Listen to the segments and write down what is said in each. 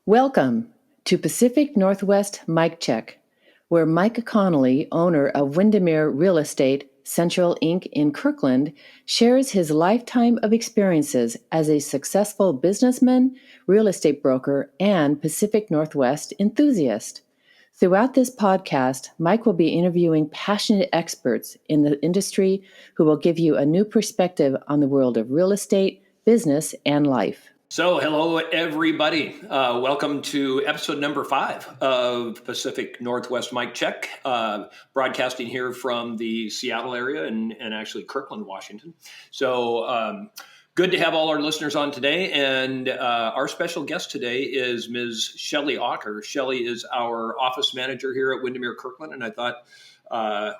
Welcome to Pacific Northwest Mike Check, where Mike Connolly, owner of Windermere Real Estate Central Inc. in Kirkland, shares his lifetime of experiences as a successful businessman, real estate broker, and Pacific Northwest enthusiast. Throughout this podcast, Mike will be interviewing passionate experts in the industry who will give you a new perspective on the world of real estate, business, and life. So, hello, everybody. Welcome to episode number 5 of Pacific Northwest Mike Check, broadcasting here from the Seattle area and actually Kirkland, Washington. So, good to have all our listeners on today. And our special guest today is Ms. Shelley Aaker. Shelley is our office manager here at Windermere Kirkland. And I thought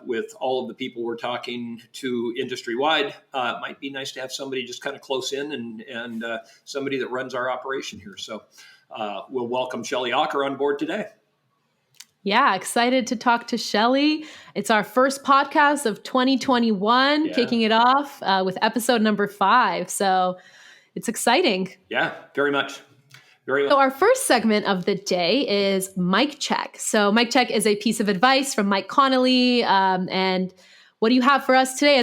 with all of the people we're talking to industry-wide, it might be nice to have somebody just kind of close in and somebody that runs our operation here. So we'll welcome Shelley Aaker on board today. Yeah, excited to talk to Shelley. It's our first podcast of 2021, kicking it off with episode number 5. So it's exciting. Yeah, very much. So our first segment of the day is Mike Check. So Mike Check is a piece of advice from Mike Connolly. And what do you have for us today?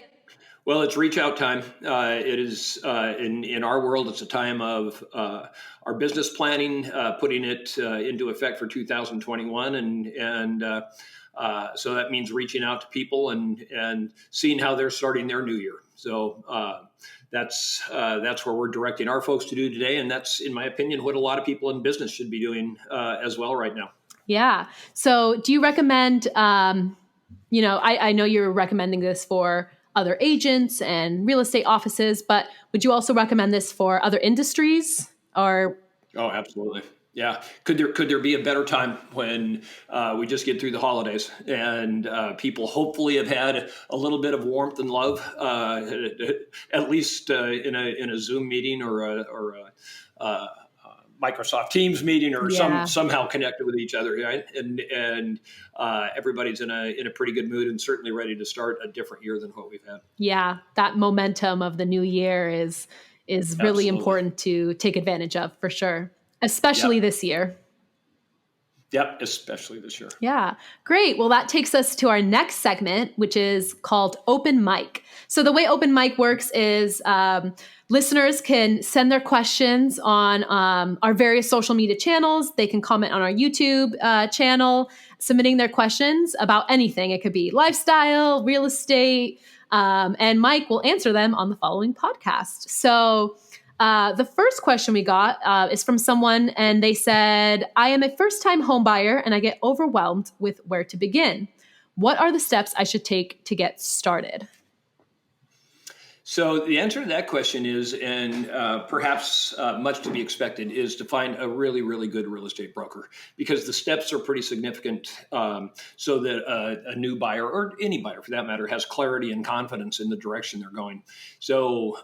Well, it's reach out time. It is in our world, it's a time of our business planning, putting it into effect for 2021. And so that means reaching out to people and seeing how they're starting their new year. So that's where we're directing our folks to do today. And that's, in my opinion, what a lot of people in business should be doing as well right now. Yeah. So do you recommend, I know you're recommending this for other agents and real estate offices, but would you also recommend this for other industries or? Oh, absolutely. Yeah. Could there be a better time when we just get through the holidays and people hopefully have had a little bit of warmth and love, at least in a Zoom meeting or a Microsoft Teams meeting or somehow connected with each other, right? And everybody's in a pretty good mood and certainly ready to start a different year than what we've had. Yeah, that momentum of the new year is really important to take advantage of for sure. Especially this year. Yep, especially this year. Yeah, great. Well, that takes us to our next segment, which is called Open Mic. So the way Open Mic works is listeners can send their questions on our various social media channels. They can comment on our YouTube channel, submitting their questions about anything. It could be lifestyle, real estate, and Mike will answer them on the following podcast. So the first question we got is from someone, and they said, I am a first-time home buyer, and I get overwhelmed with where to begin. What are the steps I should take to get started? So the answer to that question is, and perhaps much to be expected, is to find a really, really good real estate broker, because the steps are pretty significant so that a new buyer, or any buyer for that matter, has clarity and confidence in the direction they're going. So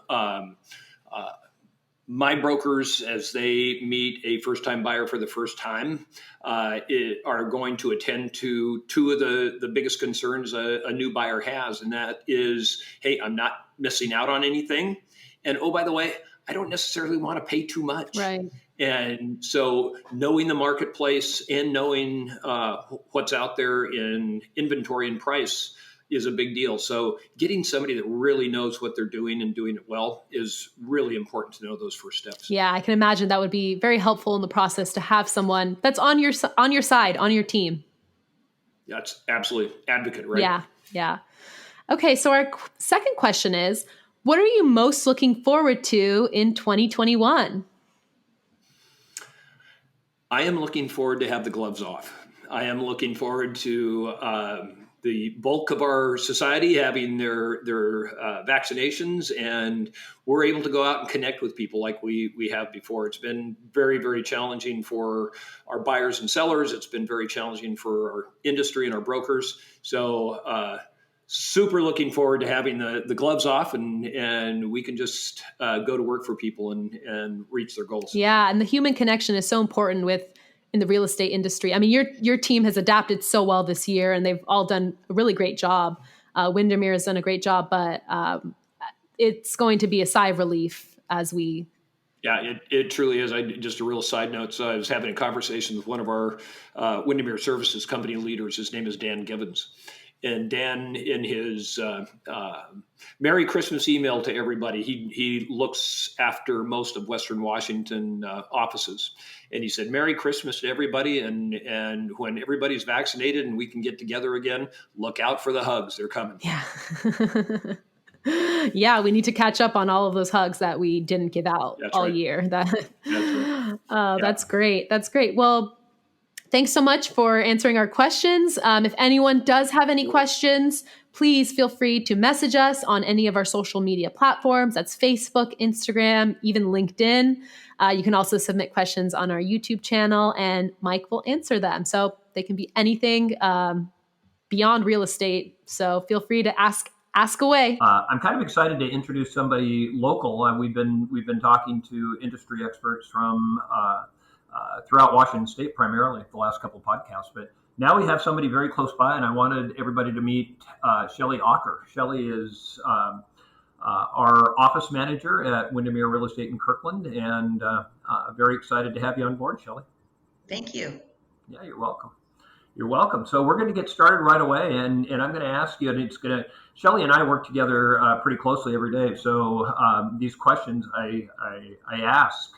my brokers, as they meet a first-time buyer for the first time, are going to attend to two of the biggest concerns a new buyer has, and that is, hey, I'm not missing out on anything. And oh, by the way, I don't necessarily want to pay too much. Right. And so knowing the marketplace and knowing what's out there in inventory and price is a big deal. So getting somebody that really knows what they're doing and doing it well is really important to know those first steps. Yeah, I can imagine that would be very helpful in the process to have someone that's on your side, on your team. That's absolutely advocate, right? Yeah. Okay, so our second question is, what are you most looking forward to in 2021? I am looking forward to have the gloves off. I am looking forward to the bulk of our society having their vaccinations, and we're able to go out and connect with people like we have before. It's been very, very challenging for our buyers and sellers. It's been very challenging for our industry and our brokers. So super looking forward to having the gloves off and we can just go to work for people and reach their goals. Yeah, and the human connection is so important in the real estate industry. I mean, your team has adapted so well this year, and they've all done a really great job. Windermere has done a great job, but it's going to be a sigh of relief as we Yeah, it truly is. Just a real side note. So I was having a conversation with one of our Windermere Services company leaders. His name is Dan Givens. And Dan, in his Merry Christmas email to everybody, he looks after most of Western Washington offices. And he said, Merry Christmas to everybody. And when everybody's vaccinated and we can get together again, look out for the hugs. They're coming. Yeah. Yeah, we need to catch up on all of those hugs that we didn't give out That's all right. year. That's right. That's great. That's great. Well, thanks so much for answering our questions. If anyone does have any questions, please feel free to message us on any of our social media platforms. That's Facebook, Instagram, even LinkedIn. You can also submit questions on our YouTube channel, and Mike will answer them. So they can be anything beyond real estate. So feel free to ask away. I'm kind of excited to introduce somebody local. We've been talking to industry experts from throughout Washington State, primarily the last couple of podcasts. But now we have somebody very close by, and I wanted everybody to meet Shelley Aaker. Shelley is our office manager at Windermere Real Estate in Kirkland, and very excited to have you on board, Shelley. Thank you. Yeah, you're welcome. You're welcome. So we're going to get started right away, and I'm going to ask you, and Shelley and I work together pretty closely every day. So these questions I ask,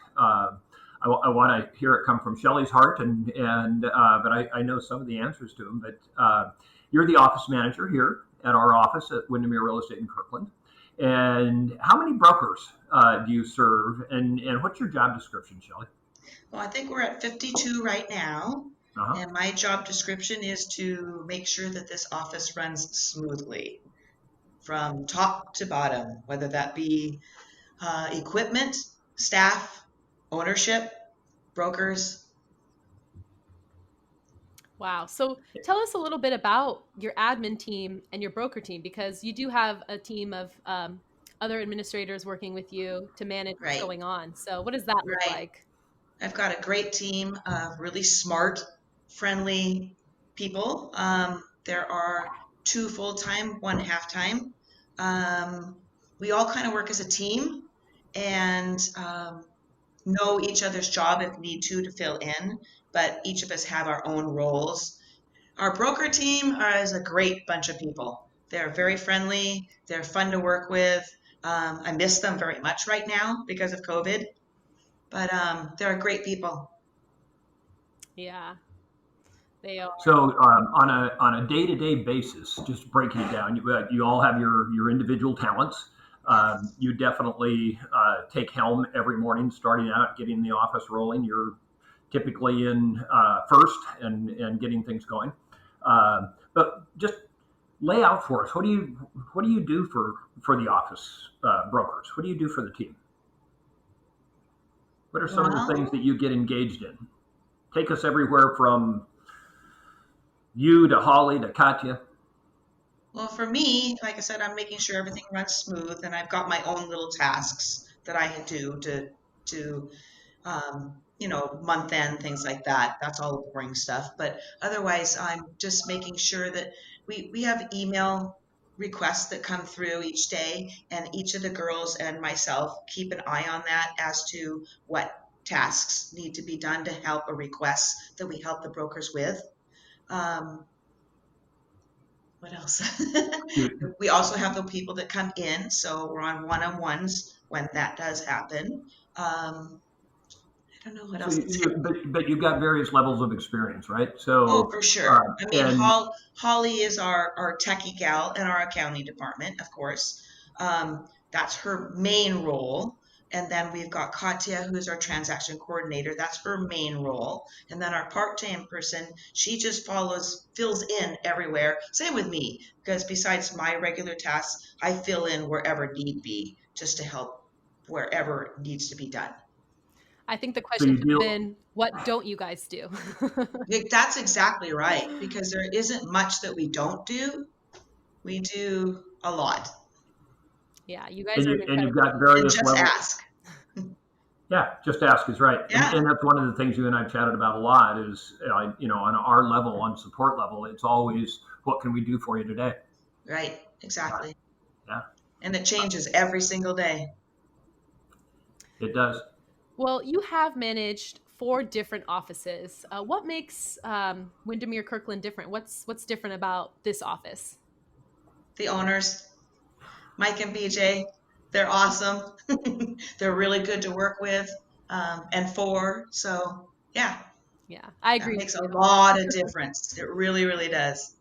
I want to hear it come from Shelley's heart, but I know some of the answers to them. But you're the office manager here at our office at Windermere Real Estate in Kirkland. And how many brokers do you serve, and what's your job description, Shelley? Well, I think we're at 52 right now. Uh-huh. And my job description is to make sure that this office runs smoothly from top to bottom, whether that be equipment, staff, ownership, brokers. Wow. So tell us a little bit about your admin team and your broker team, because you do have a team of other administrators working with you to manage what's going on. So what does that look like? I've got a great team of really smart, friendly people. There are 2 full-time, 1 half-time. We all kind of work as a team and know each other's job if need to fill in, but each of us have our own roles. Our broker team is a great bunch of people. They're very friendly. They're fun to work with. I miss them very much right now because of COVID, but they're great people. Yeah. They are. So on a day-to-day basis, just breaking it down, you all have your individual talents. You definitely take helm every morning, starting out, getting the office rolling. You're typically in first and getting things going. But just lay out for us, what do you do for the office brokers? What do you do for the team? What are some of the things that you get engaged in? Take us everywhere from you to Holly to Katya. Well, for me, like I said, I'm making sure everything runs smooth, and I've got my own little tasks that I do to month end, things like that. That's all the boring stuff. But otherwise, I'm just making sure that we have email requests that come through each day, and each of the girls and myself keep an eye on that as to what tasks need to be done to help a request that we help the brokers with. What else? We also have the people that come in, so we're on one-on-ones when that does happen. I don't know what else. But you've got various levels of experience, right? So for sure. Holly is our techie gal in our accounting department, of course. That's her main role. And then we've got Katya, who's our transaction coordinator. That's her main role. And then our part-time person, she just fills in everywhere. Same with me, because besides my regular tasks, I fill in wherever need be, just to help wherever needs to be done. I think the question has been, what don't you guys do? That's exactly right, because there isn't much that we don't do. We do a lot. Yeah, you guys are and you've got various just levels. Ask. Yeah, just ask is right. Yeah. And that's one of the things you and I've chatted about a lot is, on our level, on support level, it's always, what can we do for you today? Right, exactly. Yeah. And it changes every single day. It does. Well, you have managed 4 different offices. What makes Windermere Kirkland different? What's different about this office? The owners, Mike and BJ, they're awesome. They're really good to work with, and for. So yeah, Yeah, I that agree with makes a you. lot of difference. It really, really does.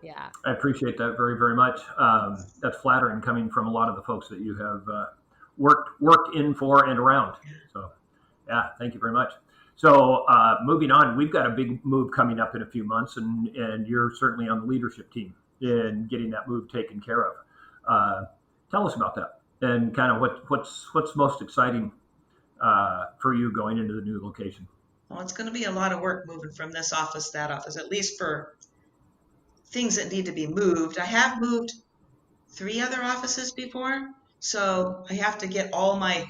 Yeah. I appreciate that very, very much. That's flattering coming from a lot of the folks that you have worked in, for, and around. So, yeah, thank you very much. So, moving on, we've got a big move coming up in a few months, and you're certainly on the leadership team in getting that move taken care of. Tell us about that and kind of what's most exciting for you going into the new location. Well, it's going to be a lot of work moving from this office to that office, at least for things that need to be moved. I have moved 3 other offices before, so I have to get all my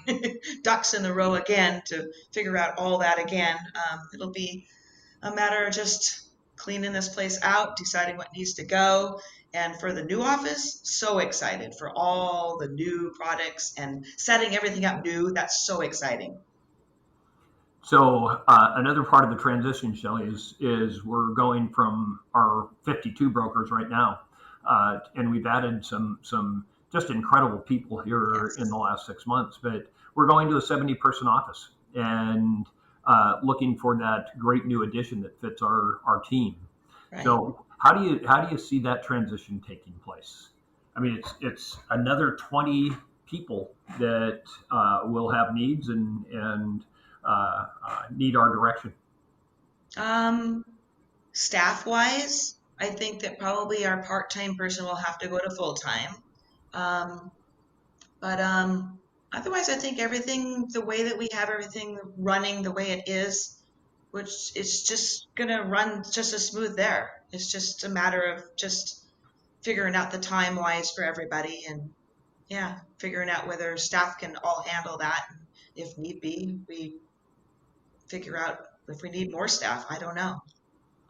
ducks in the row again to figure out all that again. It'll be a matter of just cleaning this place out, deciding what needs to go. And for the new office, so excited for all the new products and setting everything up new. That's so exciting. So another part of the transition, Shelley, is we're going from our 52 brokers right now, and we've added some just incredible people here Yes. in the last 6 months. But we're going to a 70-person office and looking for that great new addition that fits our team. Right. So how do you see that transition taking place? I mean, it's another 20 people that will have needs and need our direction. Staff wise, I think that probably our part-time person will have to go to full-time. But otherwise, I think everything, the way that we have everything running the way it is, which it's just going to run just as smooth there. It's just a matter of just figuring out the time wise for everybody and yeah, figuring out whether staff can all handle that. And if need be, we figure out if we need more staff. I don't know.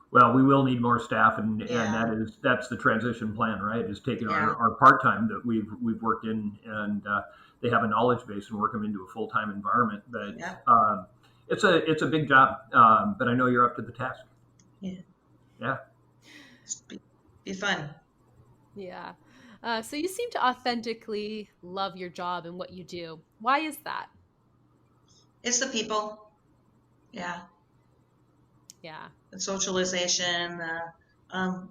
Well, we will need more staff, and Yeah. that's the transition plan, right? Is taking Yeah. our part time that we've worked in, and they have a knowledge base and work them into a full time environment. But Yeah. it's a big job, but I know you're up to the task. Yeah. Yeah. Be fun. Yeah. So you seem to authentically love your job and what you do. Why is that? It's the people. Yeah. Yeah. The socialization. Have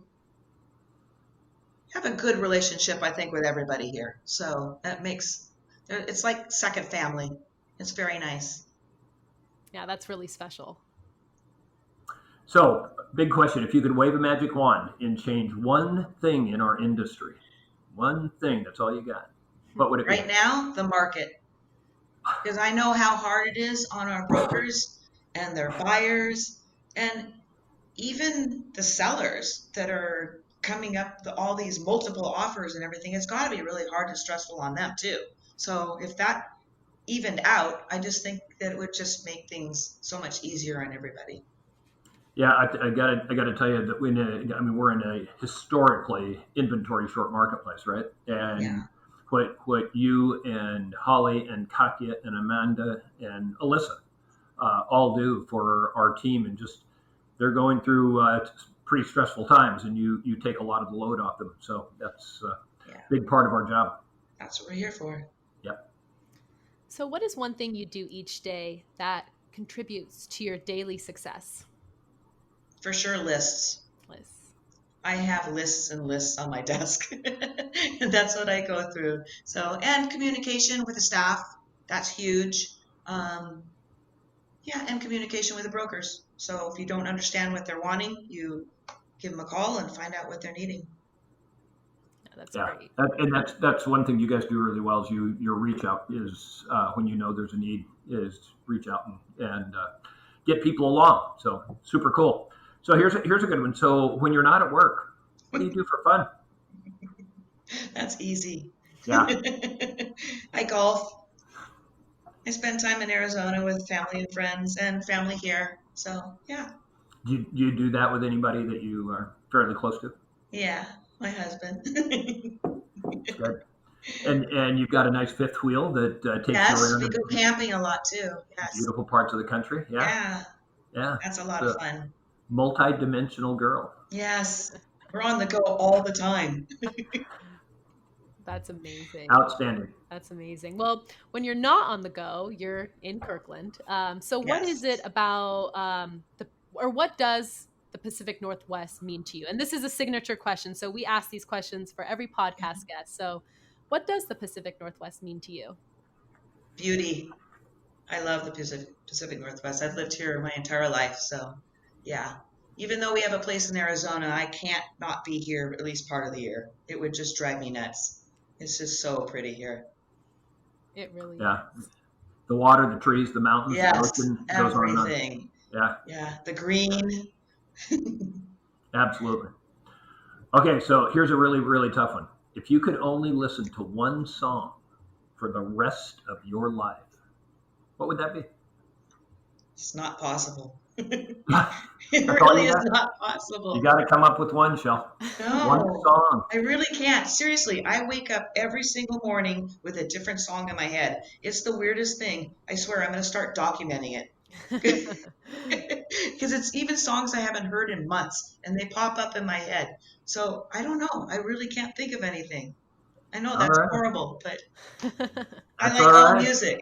a good relationship, I think, with everybody here. So that makes it's like second family. It's very nice. Yeah, that's really special. So, big question: if you could wave a magic wand and change one thing in our industry, one thing, that's all you got, what would it be? Right now, the market. Because I know how hard it is on our brokers and their buyers and even the sellers that are coming up with all these multiple offers and everything. It's got to be really hard and stressful on them too. So if that evened out, I just think that it would just make things so much easier on everybody. Yeah, I gotta tell you that we're in a historically inventory short marketplace, right? And Yeah. what you and Holly and Katya and Amanda and Alyssa all do for our team, and just they're going through pretty stressful times, and you take a lot of the load off them. So that's a big part of our job. That's what we're here for. Yep. So what is one thing you do each day that contributes to your daily success? For sure, lists. Liz. I have lists and lists on my desk. And that's what I go through. So, and communication with the staff, that's huge. And communication with the brokers. So if you don't understand what they're wanting, you give them a call and find out what they're needing. Yeah, that's Yeah, great. and that's one thing you guys do really well is your reach out is when you know there's a need, is reach out and get people along. So super cool. So here's a good one. So when you're not at work, what do you do for fun? That's easy. Yeah. I golf. I spend time in Arizona with family and friends and family here. So, yeah. Do you do that with anybody that you are fairly close to? Yeah, my husband. That's good. And you've got a nice fifth wheel that takes you Yes, around we go in camping a lot too. Yes. beautiful parts of the country. Yeah, Yeah, yeah. that's a lot It's of a fun. multi-dimensional girl. Yes, we're on the go all the time. That's amazing. Outstanding. That's amazing. Well, when you're not on the go, you're in Kirkland. So what is it Yes. about what does the Pacific Northwest mean to you? And this is a signature question. So we ask these questions for every podcast guest. So what does the Pacific Northwest mean to you? Beauty. I love the Pacific Northwest. I've lived here my entire life, so yeah. Even though we have a place in Arizona, I can't not be here at least part of the year. It would just drive me nuts. It's just so pretty here. It really Yeah. is. The water, the trees, the mountains, the Yes, ocean goes on and on. everything. Yeah, Yeah, the green. absolutely. Okay, so here's a really, really tough one. If you could only listen to one song for the rest of your life, what would that be? It's not possible. It That's all really you is got. not possible. You got to come up with one, Shell. One No, song. I really can't. Seriously, I wake up every single morning with a different song in my head. It's the weirdest thing. I swear I'm going to start documenting it. Because it's even songs I haven't heard in months and they pop up in my head. So I don't know. I really can't think of anything. I know All that's right. horrible, but I That's like all all right. music.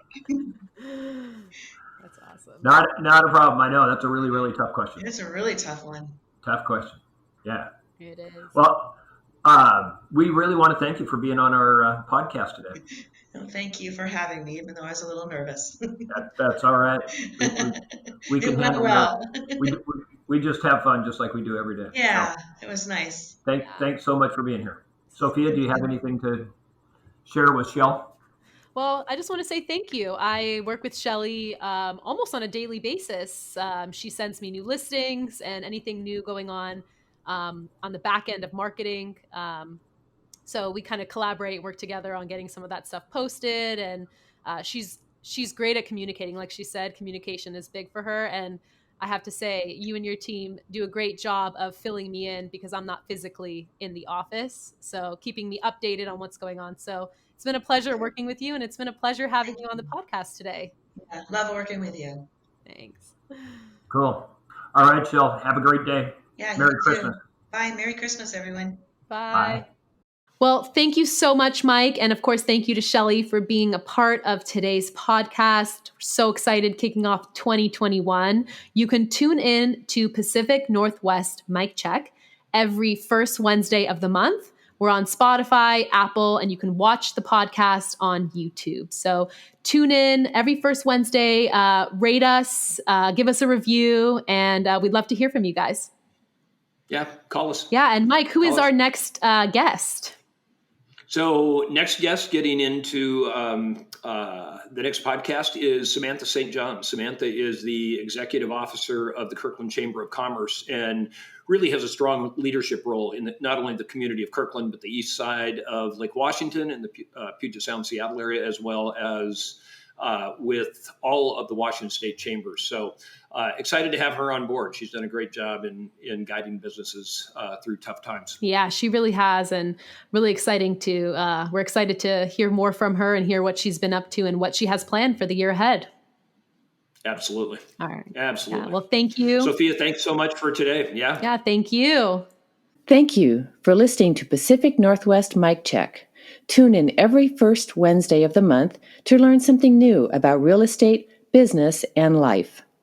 That's awesome. Not a problem. I know that's a really, really tough question. It's a really tough one. Tough question. Yeah. It is. Well, we really want to thank you for being on our podcast today. Well, thank you for having me, even though I was a little nervous. That's all right. We It can went handle well. that. We just have fun just like we do every day. Yeah, So it was nice. thanks so much for being here. Sophia, do you have anything to share with Shell? Well, I just want to say thank you. I work with Shelley almost on a daily basis. She sends me new listings and anything new going on the back end of marketing. So we kind of collaborate, work together on getting some of that stuff posted. And she's great at communicating. Like she said, communication is big for her. And I have to say, you and your team do a great job of filling me in because I'm not physically in the office. So keeping me updated on what's going on. So it's been a pleasure working with you, and it's been a pleasure having you on the podcast today. Yeah, love working with you. Thanks. Cool. All right, Shell. Have a great day. Yeah, Merry you Christmas. too. Bye. Merry Christmas, everyone. Bye. Well, thank you so much, Mike. And of course, thank you to Shelley for being a part of today's podcast. We're so excited kicking off 2021. You can tune in to Pacific Northwest Mike Check every first Wednesday of the month. We're on Spotify, Apple, and you can watch the podcast on YouTube. So tune in every first Wednesday, rate us, give us a review, and we'd love to hear from you guys. Yeah, call us. Yeah, and Mike, who is our next guest? So next guest getting into the next podcast is Samantha St. John. Samantha is the executive officer of the Kirkland Chamber of Commerce and really has a strong leadership role in not only the community of Kirkland, but the east side of Lake Washington and the Puget Sound, Seattle area, as well as with all of the Washington State chambers. So excited to have her on board. She's done a great job in guiding businesses through tough times. Yeah, she really has, and really exciting to, we're excited to hear more from her and hear what she's been up to and what she has planned for the year ahead. Absolutely. All right. Absolutely. Yeah, well, thank you. Sophia, thanks so much for today. Yeah. Yeah, thank you. Thank you for listening to Pacific Northwest Mike Check. Tune in every first Wednesday of the month to learn something new about real estate, business, and life.